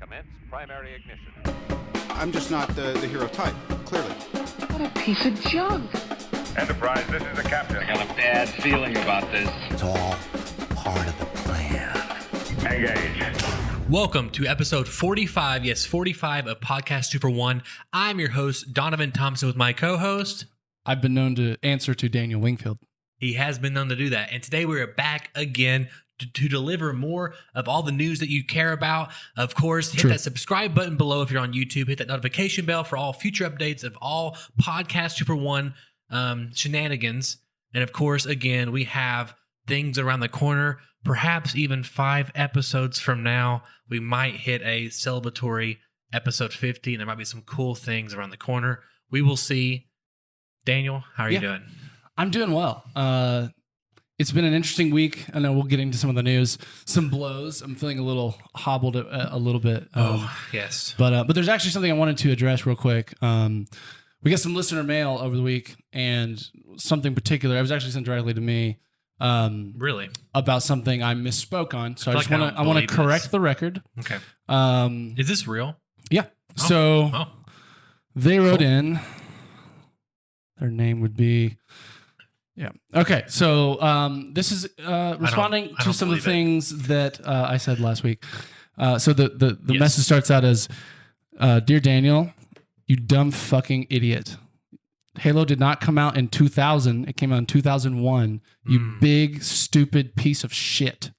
Commence primary ignition. I'm just not the hero type, clearly. What a piece of junk. Enterprise, this is the captain. I got a bad feeling about this. It's all part of the plan. Engage. Welcome to episode 45, yes, 45 of Podcast 2 for 1. I'm your host, Donovan Thompson, with my co-host. I've been known to answer to Daniel Wingfield. He has been known to do that. And today we are back again to deliver more of all the news that you care about. Of course, hit that subscribe button below if you're on YouTube. Hit that notification bell for all future updates of all Podcast 2 for 1 shenanigans. And of course, again, we have things around the corner. Perhaps even 5 episodes from now, we might hit a celebratory episode 50, and there might be some cool things around the corner. We will see. Daniel, how are you doing? I'm doing well. It's been an interesting week. I know we'll get into some of the news, some blows. I'm feeling a little hobbled a little bit. Yes. But there's actually something I wanted to address real quick. We got some listener mail over the week, and something particular. It was actually sent directly to me. Really? About something I misspoke on. So I want to correct the record. Okay. Is this real? Yeah. They wrote in. Their name would be. Yeah. Okay. So this is responding to some of the things that I said last week. So the message starts out as, "Dear Daniel, you dumb fucking idiot. Halo did not come out in 2000. It came out in 2001. You big, stupid piece of shit.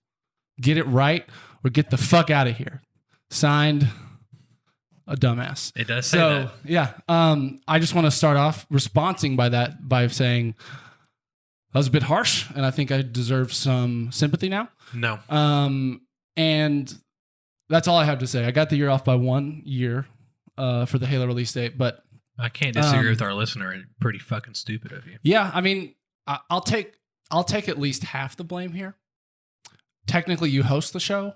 Get it right or get the fuck out of here. Signed, a dumbass." It does say that. Yeah. I just want to start off responding by saying that was a bit harsh, and I think I deserve some sympathy now. No. And that's all I have to say. I got the year off by 1 year for the Halo release date, but I can't disagree with our listener. It's pretty fucking stupid of you. Yeah, I mean, I'll take at least half the blame here. Technically, you host the show,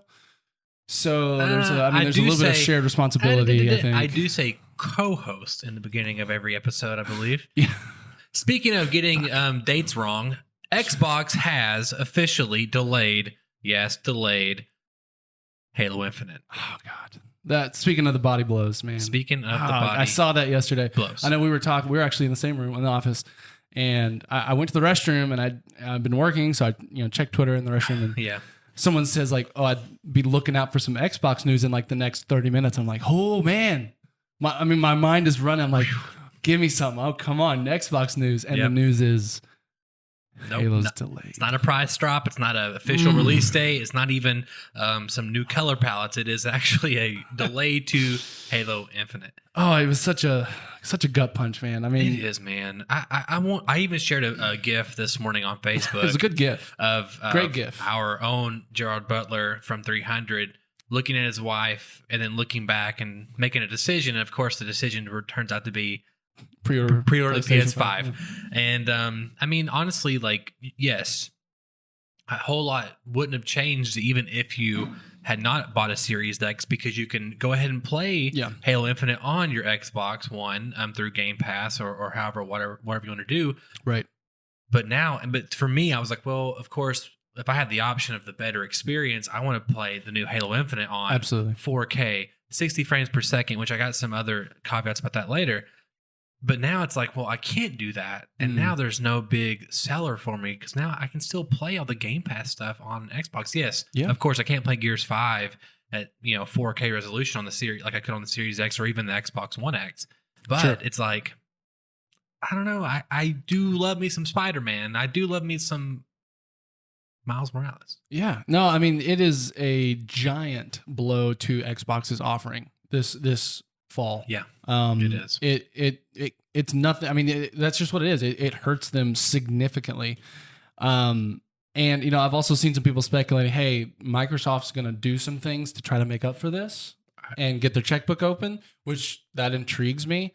so there's a little bit of shared responsibility. I think I do say co-host in the beginning of every episode, I believe. Yeah. Speaking of getting dates wrong, Xbox has officially delayed Halo Infinite. Oh God. Speaking of the body blows, man. Speaking of the body, I saw that yesterday. Blows. I know we were actually in the same room in the office, and I went to the restroom, and I've been working, so I checked Twitter in the restroom, and yeah. Someone says like, "Oh, I'd be looking out for some Xbox news in like the next 30 minutes." I'm like, "Oh man," my mind is running. I'm like, "Give me some! Oh, come on, Xbox news!" And the news is. Halo's delayed. It's not a price drop. It's not an official release date. It's not even some new color palettes. It is actually a delay to Halo Infinite. Oh, it was such a gut punch, man. I mean, it is, man. I even shared a GIF this morning on Facebook. It was a good GIF great GIF. Our own Gerard Butler from 300 looking at his wife and then looking back and making a decision. And of course, the decision turns out to be pre-order the PS5. And I mean, honestly, like, yes, a whole lot wouldn't have changed even if you had not bought a Series X, because you can go ahead and play Halo Infinite on your Xbox One through Game Pass or however, whatever you want to do. Right. But for me, I was like, well, of course, if I had the option of the better experience, I want to play the new Halo Infinite on absolutely 4K, 60 frames per second, which I got some other caveats about that later. But now it's like, well, I can't do that. And now there's no big seller for me, because now I can still play all the Game Pass stuff on Xbox. Yes, of course, I can't play Gears 5 at 4K resolution on the series like I could on the Series X or even the Xbox One X. But it's like, I don't know. I do love me some Spider-Man. I do love me some Miles Morales. Yeah. No, I mean, it is a giant blow to Xbox's offering this fall. Yeah, it is. It's nothing. I mean, that's just what it is. It hurts them significantly. And I've also seen some people speculating, hey, Microsoft's going to do some things to try to make up for this and get their checkbook open, which that intrigues me.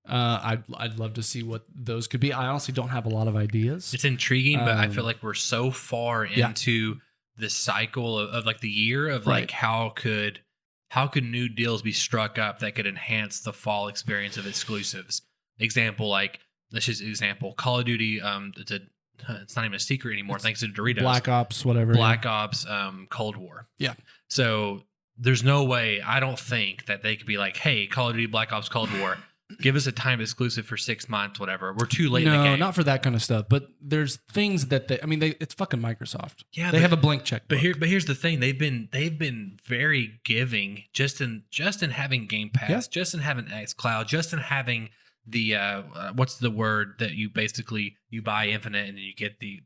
I'd love to see what those could be. I honestly don't have a lot of ideas. It's intriguing, but I feel like we're so far into this cycle of like the year of like how could new deals be struck up that could enhance the fall experience of exclusives? Call of Duty. It's not even a secret anymore, thanks to Doritos. Black Ops, whatever. Black Ops, Cold War. Yeah. So there's no way. I don't think that they could be like, hey, Call of Duty Black Ops Cold War, give us a time exclusive for 6 months, whatever. We're too late in the game. No, not for that kind of stuff. But there's things that it's fucking Microsoft. Yeah, they have a blank check. But here's the thing: they've been very giving just in having Game Pass, just in having xCloud, just in having the what's the word that you basically you buy Infinite and then you get the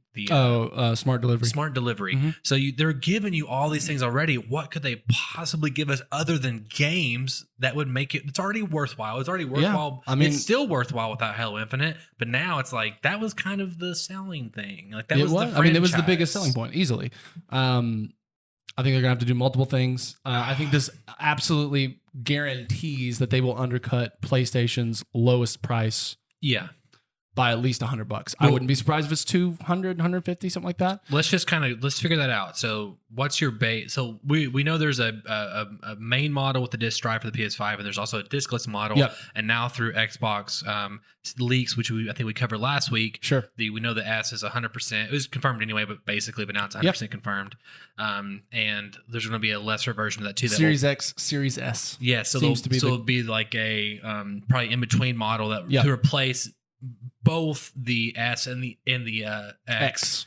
smart delivery. Smart delivery. Mm-hmm. So they're giving you all these things already. What could they possibly give us other than games that would make it? It's already worthwhile. It's already worthwhile. I mean, it's still worthwile without Halo Infinite. But now it's like that was kind of the selling thing. Like that was the franchise. I mean, it was the biggest selling point easily. I think they're gonna have to do multiple things. I think this absolutely guarantees that they will undercut PlayStation's lowest price. Yeah. By at least $100. I wouldn't be surprised if it's 200, 150, something like that. Let's figure that out. So what's your base? So we know there's a main model with the disc drive for the PS5, and there's also a discless model. Yep. And now through Xbox leaks, which I think we covered last week. Sure. We know the S is 100%. It was confirmed anyway, but now it's 100% confirmed. And there's going to be a lesser version of that too. Series X, Series S. Yeah. So it'll be like a probably in between model that to replace both the S and the X.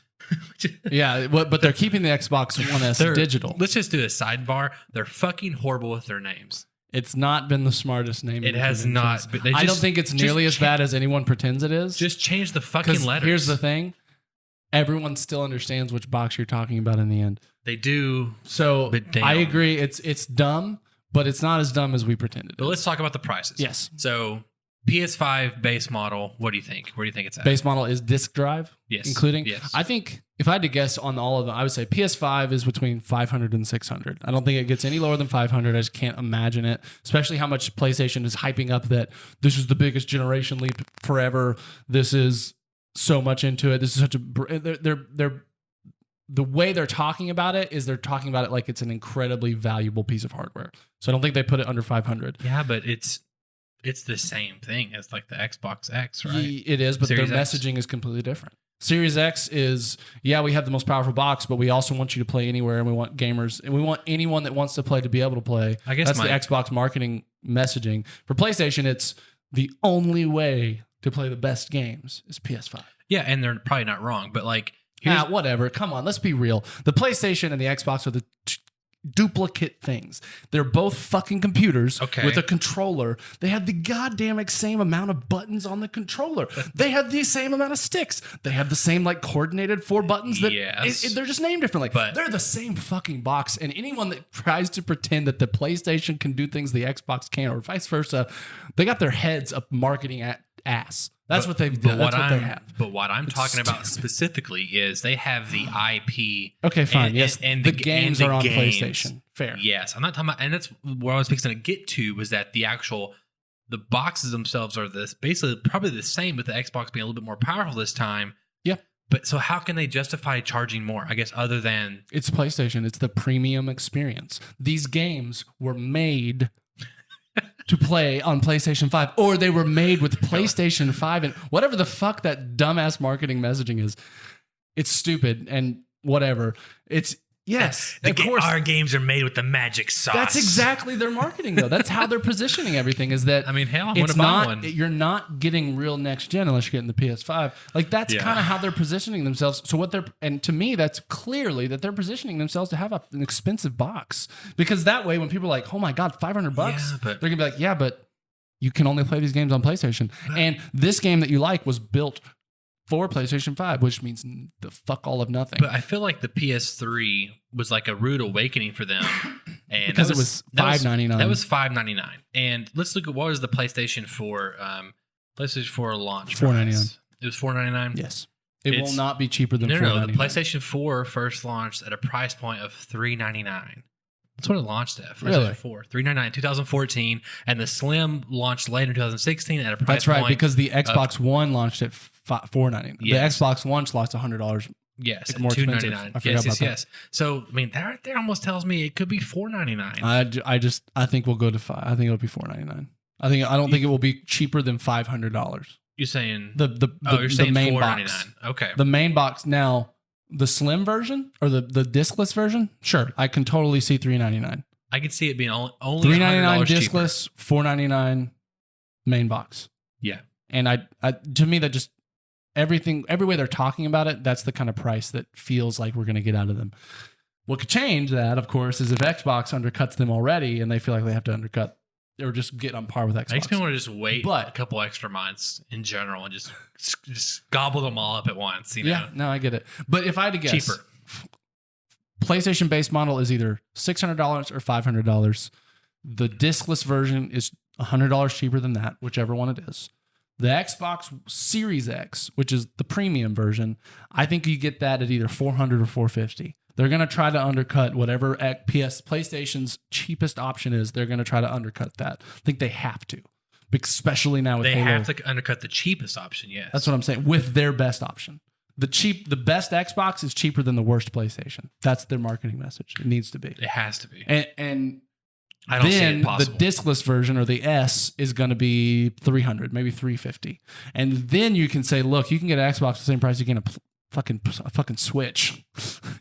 Yeah, but they're keeping the Xbox One S digital. Let's just do a sidebar. They're fucking horrible with their names. It's not been the smartest name. It has not. But I don't think it's nearly as bad as anyone pretends it is. Just change the fucking letters. Here's the thing. Everyone still understands which box you're talking about in the end. They do. So I agree. It's dumb, but it's not as dumb as we pretended. But let's talk about the prices. Yes. So PS5 base model, what do you think? Where do you think it's at? Base model is disc drive? Yes. Including? Yes. I think if I had to guess on all of them, I would say PS5 is between 500 and 600. I don't think it gets any lower than 500. I just can't imagine it, especially how much PlayStation is hyping up that this is the biggest generation leap forever. This is so much into it. This is such a... They're the way they're talking about it is they're talking about it like it's an incredibly valuable piece of hardware. So I don't think they put it under 500. Yeah, but it's the same thing as like the Xbox X, right? It is, but Series their X? messaging is completely different. Series X is, we have the most powerful box, but we also want you to play anywhere, and we want gamers, and we want anyone that wants to play to be able to play. I guess that's the Xbox marketing messaging. For PlayStation, it's the only way to play the best games is PS5. Yeah, and they're probably not wrong, but like... whatever. Come on, let's be real. The PlayStation and the Xbox are the duplicate things. They're both fucking computers with a controller. They have the goddamn same amount of buttons on the controller. They have the same amount of sticks. They have the same like coordinated 4 buttons. That they're just named differently. But they're the same fucking box. And anyone that tries to pretend that the PlayStation can do things the Xbox can't, or vice versa, they got their heads up marketing at ass. That's what they've done. That's what they have. But what I'm talking about specifically is they have the IP. Okay, fine. And the games are on PlayStation. Fair. Yes. I'm not talking about, and that's what I was fixing to get to, was that the boxes themselves are basically probably the same, with the Xbox being a little bit more powerful this time. Yeah. But so how can they justify charging more, I guess, other than... It's PlayStation. It's the premium experience. These games were made... to play on PlayStation 5, or they were made with PlayStation 5 and whatever the fuck that dumbass marketing messaging is. It's stupid and whatever. It's of course our games are made with the magic sauce. That's exactly their marketing though. That's how they're positioning everything, is that I mean, hell, I want to buy one. You're not getting real next gen unless you're getting the PS5. Like that's kind of how they're positioning themselves. So and to me, that's clearly that they're positioning themselves to have an expensive box, because that way when people are like, oh my God, $500, they're gonna be like, yeah, but you can only play these games on PlayStation. And this game that you like was built for PlayStation 5, which means the fuck all of nothing. But I feel like the PS3 was like a rude awakening for them. And because it was $5.99. That was $5.99. And let's look at what was the PlayStation 4 launch $4.99. It was $4.99? Yes. It will not be cheaper than $4.99. No, the PlayStation 4 first launched at a price point of $3.99. That's what it launched at. Really? $3.99 2014, and the Slim launched later in 2016 at a price point. That's right, because the Xbox One launched at $4.99. Yes. The Xbox One lost $100. Yes, more expensive. $2.99. I forgot about that. So I mean, that right there almost tells me it could be $4.99. I think we'll go to 5. I think it'll be $4.99. I don't think it will be cheaper than $500. You're saying you're saying main $4.99. Box. Okay. The main box now. The slim version or the discless version? Sure. I can totally see $3.99. I could see it being only $399 $100 cheaper. discless, $499 main box. Yeah. And I to me that just every way they're talking about it, that's the kind of price that feels like we're going to get out of them. What could change that, of course, is if Xbox undercuts them already and they feel like they have to undercut or just get on par with Xbox. Makes me want to just wait But- a couple extra months in general and just gobble them all up at once. You know? Yeah, no, I get it. But if I had to guess, Cheaper. PlayStation base model is either $600 or $500. The discless version is $100 cheaper than that, whichever one it is. The Xbox Series X, which is the premium version, I think you get that at either $400 or $450. They're going to try to undercut whatever PlayStation's cheapest option is. They're going to try to undercut that. I think they have to, especially now with They Halo. have to undercut the cheapest option, yes. That's what I'm saying, with their best option. The best Xbox is cheaper than the worst PlayStation. That's their marketing message. It needs to be. It has to be. And I don't see then it possible. the discless version or the S is going to be $300, maybe $350. And then you can say, look, you can get an Xbox for the same price you can a fucking Switch.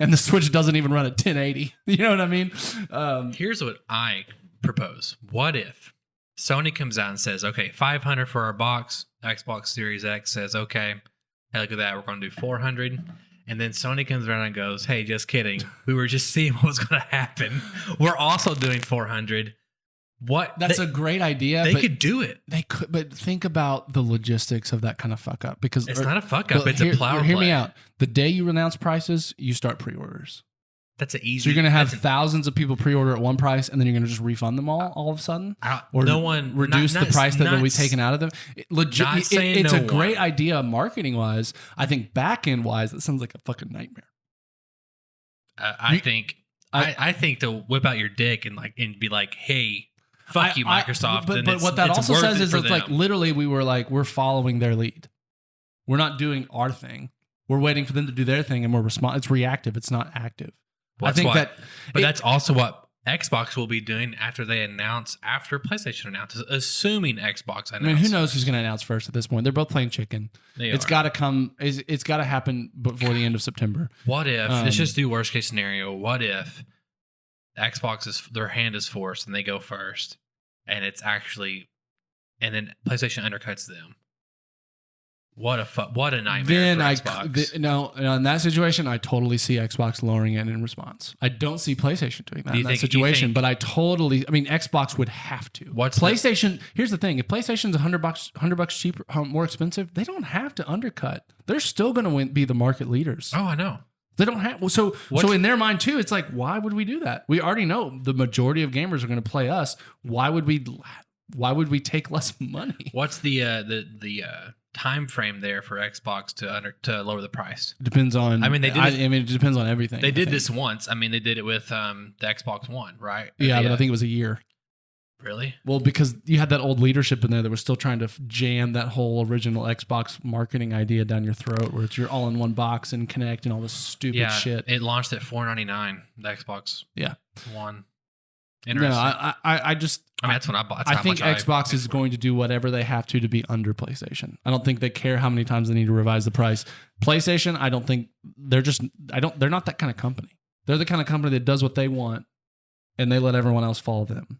And the Switch doesn't even run at 1080. You know what I mean? Here's what I propose. What if Sony comes out and says, okay, $500 for our box. Xbox Series X says, okay, hey, look at that. We're going to do $400. And then Sony comes around and goes, hey, just kidding. We were just seeing what was going to happen. We're also doing $400. That's a great idea. They could do it. They could, but think about the logistics of that kind of fuck up. Because It's not a fuck up. It's a a power Hear play. me out. The day you announce prices, you start pre-orders. That's an easy. So you're going to have that's thousands of people pre-order at one price, and then you're going to just refund them all of a sudden, or no one reduce the price that will be not- taken out of them. not saying It's no a great one. idea marketing wise. I think back end wise, that sounds like a fucking nightmare. I think to whip out your dick and be like, hey, fuck you, Microsoft. But and what that it's also worth says it is for it's like them. literally we're following their lead. We're not doing our thing. We're waiting for them to do their thing, and It's reactive. It's not active. Well, I think that's also what Xbox will be doing after PlayStation announces, assuming Xbox announces. I mean, who knows who's going to announce first at this point? They're both playing chicken. It's got to come. It's got to happen before the end of September. What if, let's just do worst case scenario. What if their hand is forced and they go first and and then PlayStation undercuts them? What a nightmare Then for Xbox. No, in that situation, I totally see Xbox lowering it in response. I don't see PlayStation doing that in that situation, but Xbox would have to. PlayStation? Here's the thing: if PlayStation's $100 cheaper, more expensive, they don't have to undercut. They're still going to be the market leaders. Oh, I know. They don't have. So in their mind too, it's like, why would we do that? We already know the majority of gamers are going to play us. Why would we take less money? What's the time frame there for Xbox to lower the price? Depends on. I mean, they did. it depends on everything. They did this once. I mean, they did it with the Xbox One, right? Yeah, but I think it was a year. Really? Well, because you had that old leadership in there that was still trying to jam that whole original Xbox marketing idea down your throat, where it's you're all in one box and connect and all this stupid shit. It launched at $499. The Xbox One. No, I just. I mean, that's when I bought. I think Xbox is going to do whatever they have to be under PlayStation. I don't think they care how many times they need to revise the price. PlayStation, I don't think they're not that kind of company. They're the kind of company that does what they want and they let everyone else follow them.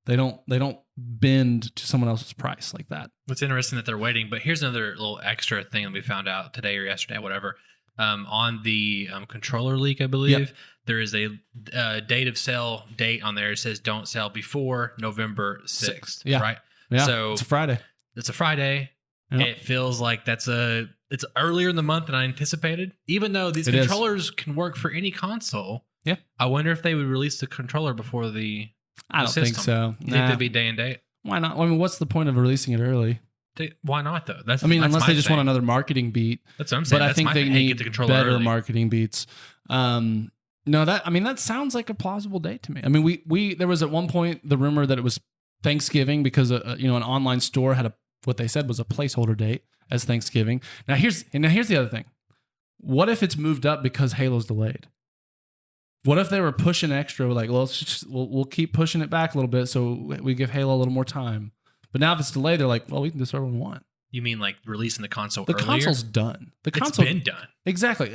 They don't bend to someone else's price like that. It's interesting that they're waiting, but here's another little extra thing that we found out today or yesterday, whatever. On the controller leak, I believe, there is a date of sale date on there. It says don't sell before November 6th. Yeah. Right? Yeah, So it's a Friday. It's a Friday. Yep. It feels like it's earlier in the month than I anticipated. Even though these It is. controllers can work for any console. Yeah. I wonder if they would release the controller before the I don't think system. so. You think they'd be day and date? Why not? I mean, what's the point of releasing it early? Why not though? Unless they just want another marketing beat. That's what I'm saying. But I think they need the controller better early. marketing beats. No, that sounds like a plausible date to me. I mean, we there was at one point the rumor that it was Thanksgiving because an online store had what they said was a placeholder date as Thanksgiving. Now here's the other thing. What if it's moved up because Halo's delayed? What if they were pushing extra? Like, well, we'll keep pushing it back a little bit so we give Halo a little more time. But now if it's delayed, they're like, well, we can do whatever we want. You mean like releasing the console The earlier? console's done. It's been done. Exactly.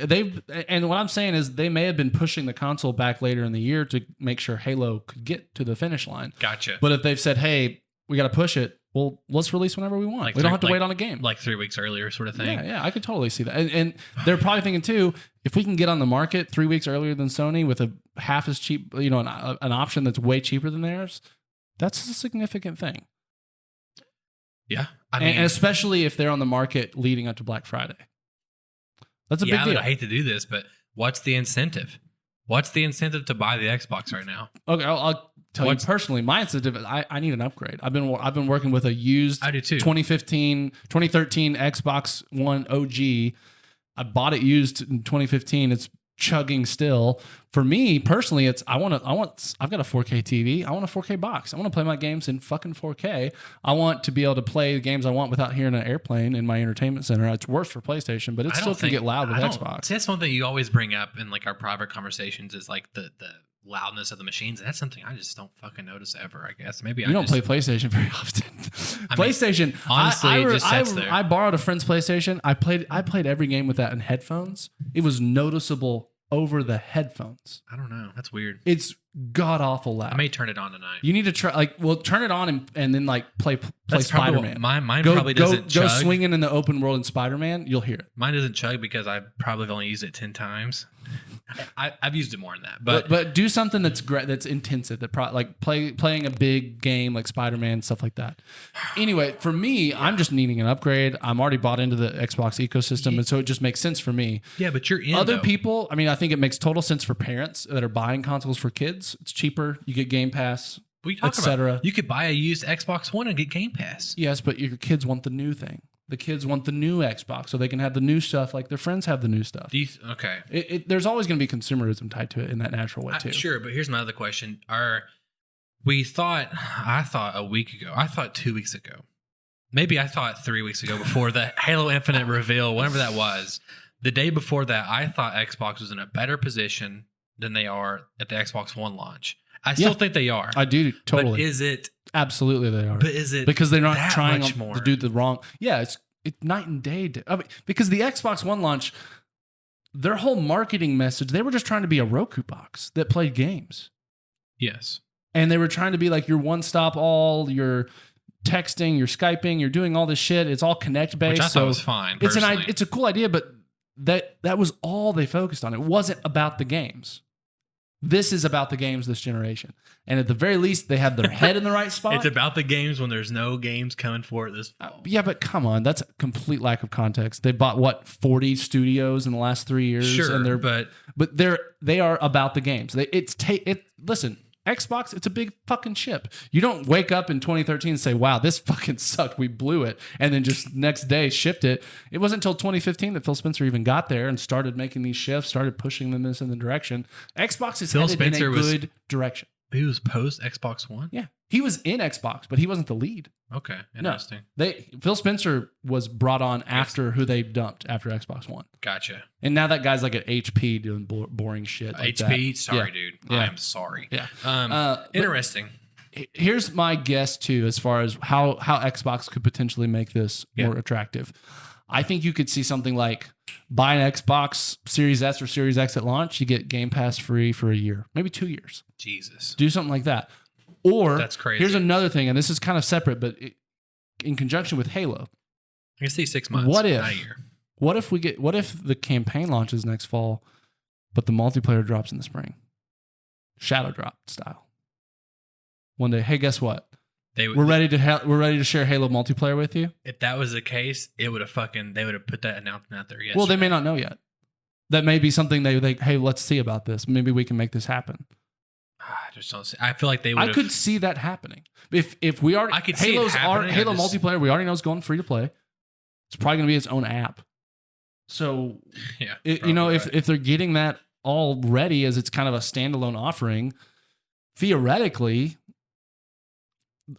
And what I'm saying is they may have been pushing the console back later in the year to make sure Halo could get to the finish line. Gotcha. But if they've said, hey, we got to push it, well, let's release whenever we want. Like we don't have to wait on a game. Like 3 weeks earlier sort of thing. Yeah, I could totally see that. And they're probably thinking too, if we can get on the market 3 weeks earlier than Sony with a half as cheap, an option that's way cheaper than theirs, that's a significant thing. Yeah. I mean, and especially if they're on the market leading up to Black Friday. That's a big deal. I hate to do this, but what's the incentive? What's the incentive to buy the Xbox right now? Okay, I'll tell you personally, my incentive is I need an upgrade. I've been working with a used I do too. 2013 Xbox One OG. I bought it used in 2015. It's chugging still. For me personally, I've got a 4K TV. I want a 4K box. I want to play my games in fucking 4K. I want to be able to play the games I want without hearing an airplane in my entertainment center. It's worse for PlayStation, but it still can get loud with Xbox. See, that's one thing you always bring up in like our private conversations is like the loudness of the machines. And that's something I just don't fucking notice ever, I guess. Maybe you don't play PlayStation very often. PlayStation, honestly, it just sits there. I borrowed a friend's PlayStation. I played every game with that in headphones. It was noticeable over the headphones. I don't know. That's weird. It's god awful loud. I may turn it on tonight. You need to try turn it on and then like play Spider-Man. Mine probably doesn't chug. Go swinging in the open world in Spider-Man, you'll hear it. Mine doesn't chug because I probably have only used it 10 times. I've used it more than that. But do something that's great, that's intensive, like playing a big game like Spider-Man, stuff like that. Anyway, for me, I'm just needing an upgrade. I'm already bought into the Xbox ecosystem, and so it just makes sense for me. Yeah, but you're in other people. I mean, I think it makes total sense for parents that are buying consoles for kids. It's cheaper. You get Game Pass, etc. You could buy a used Xbox One and get Game Pass. Yes, but your kids want the new thing. The kids want the new Xbox so they can have the new stuff like their friends have the new stuff. Okay. There's always going to be consumerism tied to it in that natural way too. Sure, but here's my other question. I thought a week ago, I thought 2 weeks ago, maybe I thought 3 weeks ago before the Halo Infinite reveal, whatever that was, the day before that, I thought Xbox was in a better position than they are at the Xbox One launch. I still think they are. I do, totally. But is it... Absolutely they are. But is it because they're not that trying much more to do the wrong... Yeah, it's night and day. I mean, because the Xbox One launch, their whole marketing message, they were just trying to be a Roku box that played games. Yes. And they were trying to be like your one-stop all, your texting, your Skyping, you're doing all this shit. It's all Connect-based. Which I thought was fine, personally. It's a cool idea, but that was all they focused on. It wasn't about the games. This is about the games this generation. And at the very least, they have their head in the right spot. It's about the games when there's no games coming for it this fall. Yeah, but come on. That's a complete lack of context. They bought, 40 studios in the last 3 years? Sure, and they are about the games. Listen, Xbox, it's a big fucking ship. You don't wake up in 2013 and say, wow, this fucking sucked. We blew it. And then just next day shipped it. It wasn't until 2015 that Phil Spencer even got there and started making these shifts, started pushing them in the direction. Xbox is headed in a good direction. He was post Xbox One? Yeah. He was in Xbox, but he wasn't the lead. Okay, interesting. No, Phil Spencer was brought on after who they dumped after Xbox One. Gotcha. And now that guy's like at HP doing boring shit. Like HP? that. Sorry, yeah. dude. Yeah. I am sorry. Yeah. Interesting. Here's my guess too, as far as how Xbox could potentially make this more attractive. I think you could see something like buy an Xbox Series S or Series X at launch, you get Game Pass free for a year, maybe 2 years. Jesus. Do something like that. Or that's crazy. Here's another thing, and this is kind of separate, but in conjunction with Halo. I can see 6 months. What if? Not a year. What if the campaign launches next fall, but the multiplayer drops in the spring, shadow drop style? One day, hey, guess what? We're ready to share Halo multiplayer with you. If that was the case, they would have put that announcement out there yesterday. Well, they may not know yet. That may be something they hey, let's see about this. Maybe we can make this happen. I just don't see. I feel like they would. I could see that happening. If we already, I could see it happening. Halo multiplayer, we already know it's going free to play. It's probably going to be its own app. So, yeah, if they're getting that all ready as it's kind of a standalone offering, theoretically,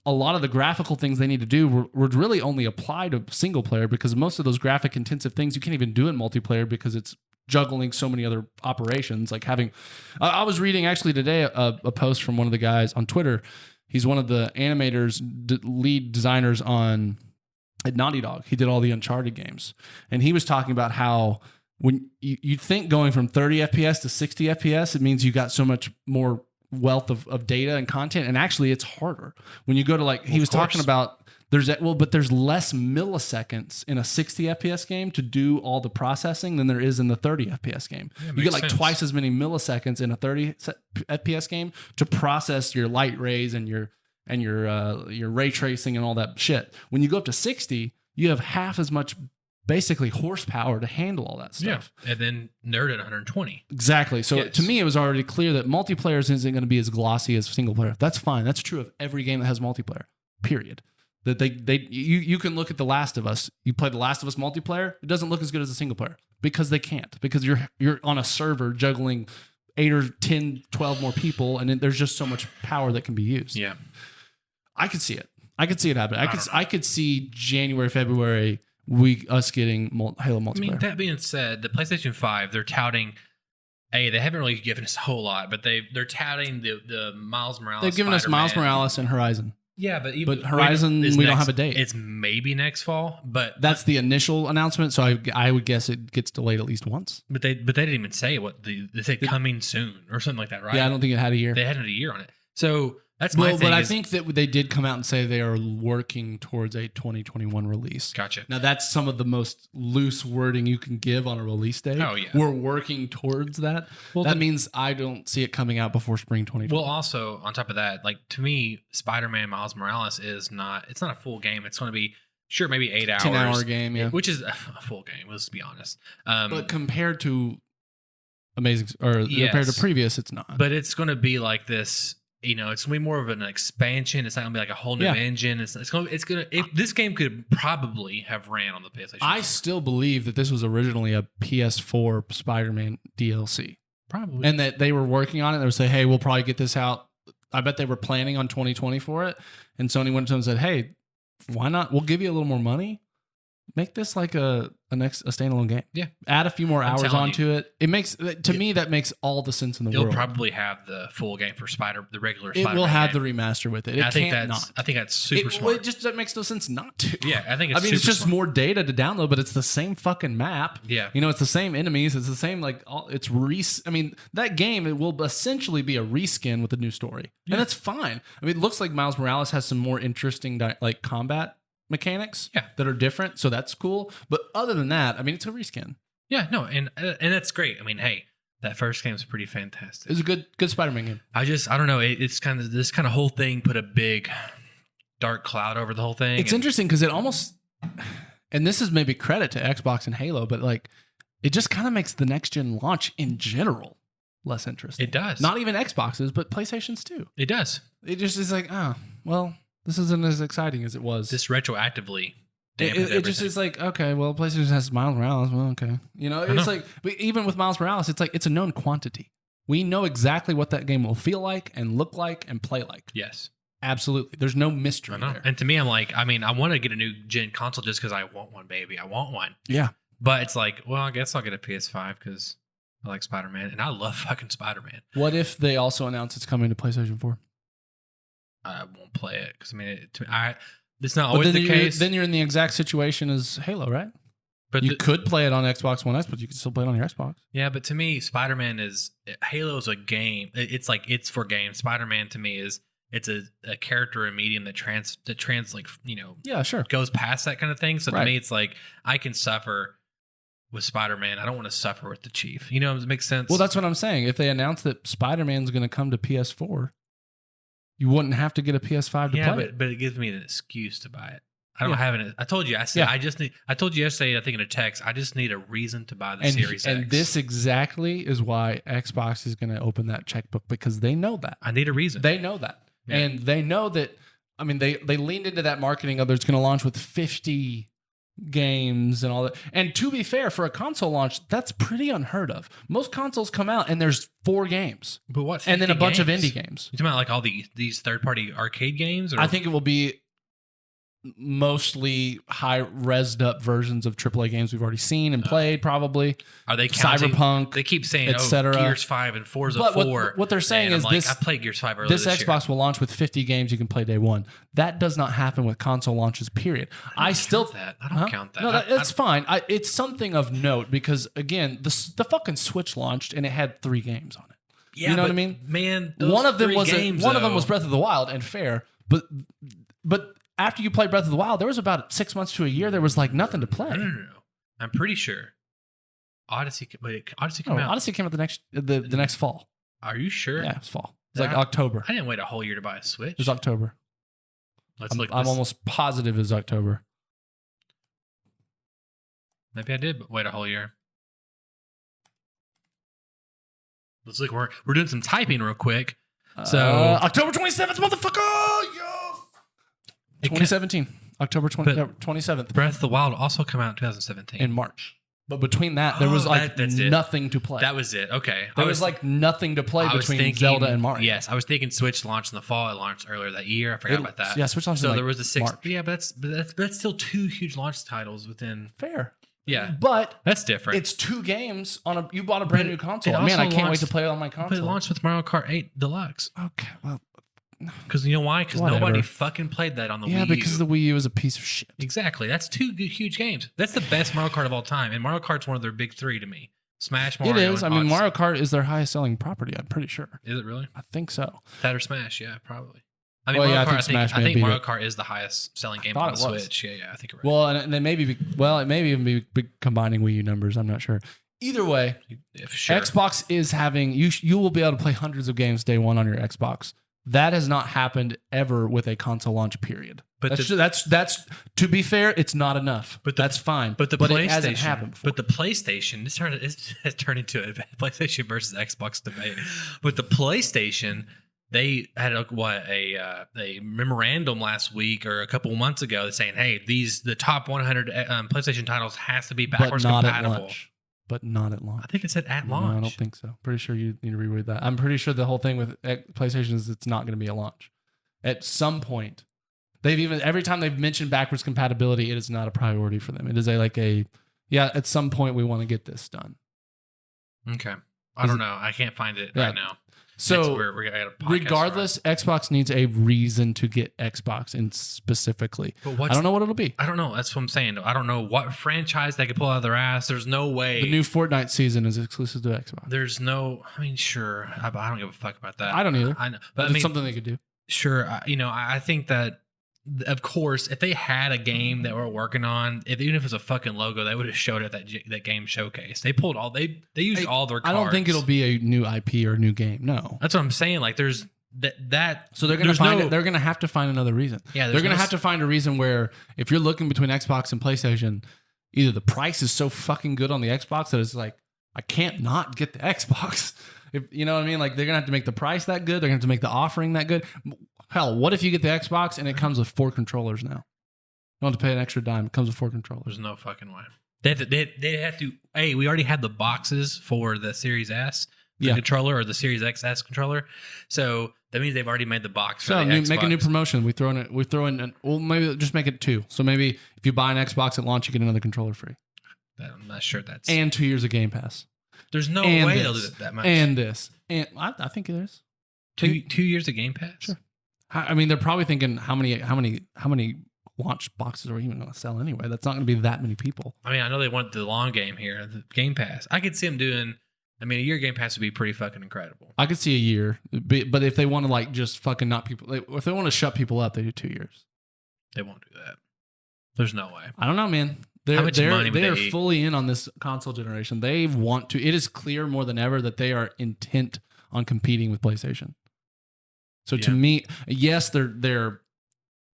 a lot of the graphical things they need to do would really only apply to single player, because most of those graphic intensive things you can't even do in multiplayer because it's juggling so many other operations. Like I was reading actually today a post from one of the guys on Twitter. He's one of the animators, lead designers on at Naughty Dog. He did all the Uncharted games. And he was talking about how when you think going from 30 FPS to 60 FPS, it means you got so much more wealth of data and content. And actually, it's harder. When you go to he was talking about but there's less milliseconds in a 60 FPS game to do all the processing than there is in the 30 FPS game. Yeah, you get twice as many milliseconds in a 30 FPS game to process your light rays and your ray tracing and all that shit. When you go up to 60, you have half as much basically horsepower to handle all that stuff. Yeah, and then nerd at 120. Exactly. So to me, it was already clear that multiplayer isn't going to be as glossy as single player. That's fine. That's true of every game that has multiplayer. Period. That you can look at The Last of Us. You play The Last of Us multiplayer, it doesn't look as good as a single player because they can't. Because you're on a server juggling 8 or 10, 12 more people, and there's just so much power that can be used. Yeah. I could see it. I could see it happen. I could see January, February, us getting Halo multiplayer. I mean, that being said, the PlayStation 5, they're touting. They haven't really given us a whole lot, but they're touting the Miles Morales. They've given us Miles Morales and Horizon. Yeah, but Horizon, we don't have a date. It's maybe next fall, but that's the initial announcement. So I would guess it gets delayed at least once. But they didn't even say they said coming soon or something like that, right? Yeah, I don't think it had a year. They had a year on it. So that's my thing. But I think that they did come out and say they are working towards a 2021 release. Gotcha. Now that's some of the most loose wording you can give on a release date. Oh yeah, we're working towards that. Well, that means I don't see it coming out before spring 2020. Well, also on top of that, to me, Spider-Man Miles Morales it's not a full game. It's going to be maybe 8 hours, 10-hour game, yeah, which is a full game. Let's be honest. But compared to compared to previous, it's not. But it's going to be like this. It's going to be more of an expansion. It's not going to be like a whole new engine. This game could probably have ran on the PlayStation 4. I still believe that this was originally a PS4 Spider-Man DLC. Probably. And that they were working on it. They would say, hey, we'll probably get this out. I bet they were planning on 2020 for it. And Sony went to them and said, hey, why not? We'll give you a little more money. Make this like a standalone game. Yeah. Add a few more hours onto it. It makes me that makes all the sense in the world. It'll probably have the full game for the regular Spider-Man. It will have the remaster with it. I think that's super smart. It just that makes no sense not to. Yeah, I think it's just smart. More data to download, but it's the same fucking map. Yeah. It's the same enemies. It's the same that game, it will essentially be a reskin with a new story. Yeah. And that's fine. It looks like Miles Morales has some more interesting combat mechanics that are different, so that's cool. But other than that, it's a reskin. Yeah, no, and that's great. Hey, that first game's pretty fantastic. It's a good Spider-Man game. I don't know. It's kind of this kind of whole thing put a big dark cloud over the whole thing. It's interesting because it almost, and this is maybe credit to Xbox and Halo, but it just kind of makes the next gen launch in general less interesting. It does. Not even Xboxes, but PlayStations too. It does. It just is this isn't as exciting as it was. This retroactively it just is okay, well, PlayStation has Miles Morales. Well, okay. But even with Miles Morales, it's a known quantity. We know exactly what that game will feel like and look like and play like. Yes. Absolutely. There's no mystery there. And to me, I'm I want to get a new gen console just because I want one, baby. I want one. Yeah. But it's I guess I'll get a PS5 because I like Spider-Man and I love fucking Spider-Man. What if they also announce it's coming to PlayStation 4? I won't play it because it's not always the case. Then you're in the exact situation as Halo, right? But you could play it on Xbox One S, but you can still play it on your Xbox. Yeah, but to me, Halo's a game. It's for games. Spider-Man to me it's a character, a medium that yeah, sure, goes past that kind of thing. So to me, it's I can suffer with Spider-Man. I don't want to suffer with the Chief. It makes sense. Well, that's what I'm saying. If they announce that Spider-Man's going to come to PS4, you wouldn't have to get a PS5 to play it. But it gives me an excuse to buy it. I don't have it. I told you. I told you yesterday, I think in a text, I just need a reason to buy the Series X. And this exactly is why Xbox is going to open that checkbook, because they know that. I need a reason. They know that. Yeah. And they know that, they leaned into that marketing of it's going to launch with 50 games and all that. And to be fair, for a console launch, that's pretty unheard of. Most consoles come out and there's 4 games. But what? And then a bunch of indie games. You talking about all these third-party arcade games? Or? I think it will be mostly high resed up versions of AAA games we've already seen and played. Probably Are they counting? Cyberpunk? They keep saying, etc. Gears 5 and Forza But 4. what they're saying and is I'm like, this. I played Gears 5 earlier This this Xbox year. will launch with 50 games you can play day one. That does not happen with console launches. Period. I still that. I don't count that. No, I- it's fine. It's something of note because again, the fucking Switch launched and it had 3 games on it. Yeah, you know what I but, mean? Man, those One of them three was games, one of them though- was Breath of the Wild, and fair, but after you played Breath of the Wild, there was about 6 months to a year. There was like nothing to play. No. I'm pretty sure Odyssey came out. Odyssey came out the next fall. Are you sure? Yeah, it's fall. It's like Yeah. October. I didn't wait a whole year to buy a Switch. It's October. Let's I'm look. almost positive it's October. Maybe I did wait a whole year. Let's look. We're doing some typing real quick. So October 27th, motherfucker! Yes! 2017. October 27th. Breath of the Wild also came out in 2017. In March. But between that, there was like that's it. nothing to play. That was it. Okay. There was like nothing to play between Zelda and Mario. Yes, I was thinking Switch launched in the fall. It launched earlier that year. I forgot about that. Yeah, Switch launched So in there was a 6. March. Yeah, but that's still 2 huge launch titles within. Fair. Yeah, But that's different. it's 2 games on a. You bought a brand But new console. it Man, I also can't wait launched- to play it on my But console. it launched with Mario Kart 8 Deluxe. Okay, well, Because you know why? Because Whatever. nobody fucking played that on the Wii U. because the Wii U is a piece of shit. Exactly. That's 2 huge games. That's the best Mario Kart of all time. And Mario Kart's one of their big 3 to me. Smash, Mario. It is. I and mean, Odyssey. Mario Kart is their highest selling property. I'm pretty sure. Is it really? I think so. That or Smash? Yeah, probably. I mean, Well, Mario yeah, I Kart, think Smash may I think beat Mario it. Kart is the highest selling game thought on the it was. Switch. Yeah, I think you're right. Well, and it may be. Well, it may even be combining Wii U numbers. I'm not sure. Either way, If sure. Xbox is having you will be able to play hundreds of games day one on your Xbox. That has not happened ever with a console launch. Period. But that's to be fair, it's not enough. But that's fine. But the it hasn't PlayStation, happened before. but the PlayStation, has turned into a PlayStation versus Xbox debate. But the PlayStation, they had a memorandum last week or a couple months ago saying, "Hey, the top 100 PlayStation titles has to be backwards not compatible." at launch. But not at launch. I think it said at No, launch. I don't think so. Pretty sure you need to reread that. I'm pretty sure the whole thing with PlayStation is it's not going to be a launch. At some point, every time they've mentioned backwards compatibility, it is not a priority for them. It is at some point we want to get this done. Okay, I don't know. I can't find it Yeah. right now. So we got a podcast regardless, Xbox needs a reason to get Xbox in specifically. But I don't know what it'll be. I don't know. That's what I'm saying. I don't know what franchise they could pull out of their ass. There's no way. The new Fortnite season is exclusive to Xbox. There's no. I mean, sure. I don't give a fuck about that. I don't either. I know, But but I it's mean, something they could do. sure. I think that, of course, if they had a game that we're working on, even if it was a fucking logo, they would have showed it at that game showcase. They pulled all. They used all their I cards. don't think it'll be a new IP or a new game. No. That's what I'm saying. Like, there's that. So they're going to find it. They're going to have to find another reason. Yeah, they're going to have to find a reason where if you're looking between Xbox and PlayStation, either the price is so fucking good on the Xbox that it's like I can't not get the Xbox. If you know what I mean, like they're going to have to make the price that good. They're going to have to make the offering that good. Hell, what if you get the Xbox and it comes with 4 controllers now? You don't have to pay an extra dime. It comes with 4 controllers. There's no fucking way. They have to. Hey, we already had the boxes for the Series S controller or the Series XS controller, so that means they've already made the box. For So the Xbox. make a new promotion. We throw in. Well, maybe just make it 2. So maybe if you buy an Xbox at launch, you get another controller free I'm not sure that's. and 2 years of Game Pass. There's no And way this, they'll do that much. And this, and I think it is. 2 years of Game Pass. Sure. I mean, they're probably thinking how many launch boxes are we even going to sell anyway? That's not going to be that many people. I mean, I know they want the long game here, the Game Pass. I could see them doing. I mean, a year Game Pass would be pretty fucking incredible. I could see a year, but if they want to like just fucking not people, if they want to shut people up, they do 2 years. They won't do that. There's no way. I don't know, man. How much money would they are they eat? fully in on this console generation. They want to. It is clear more than ever that they are intent on competing with PlayStation. So to Yeah. me, yes, their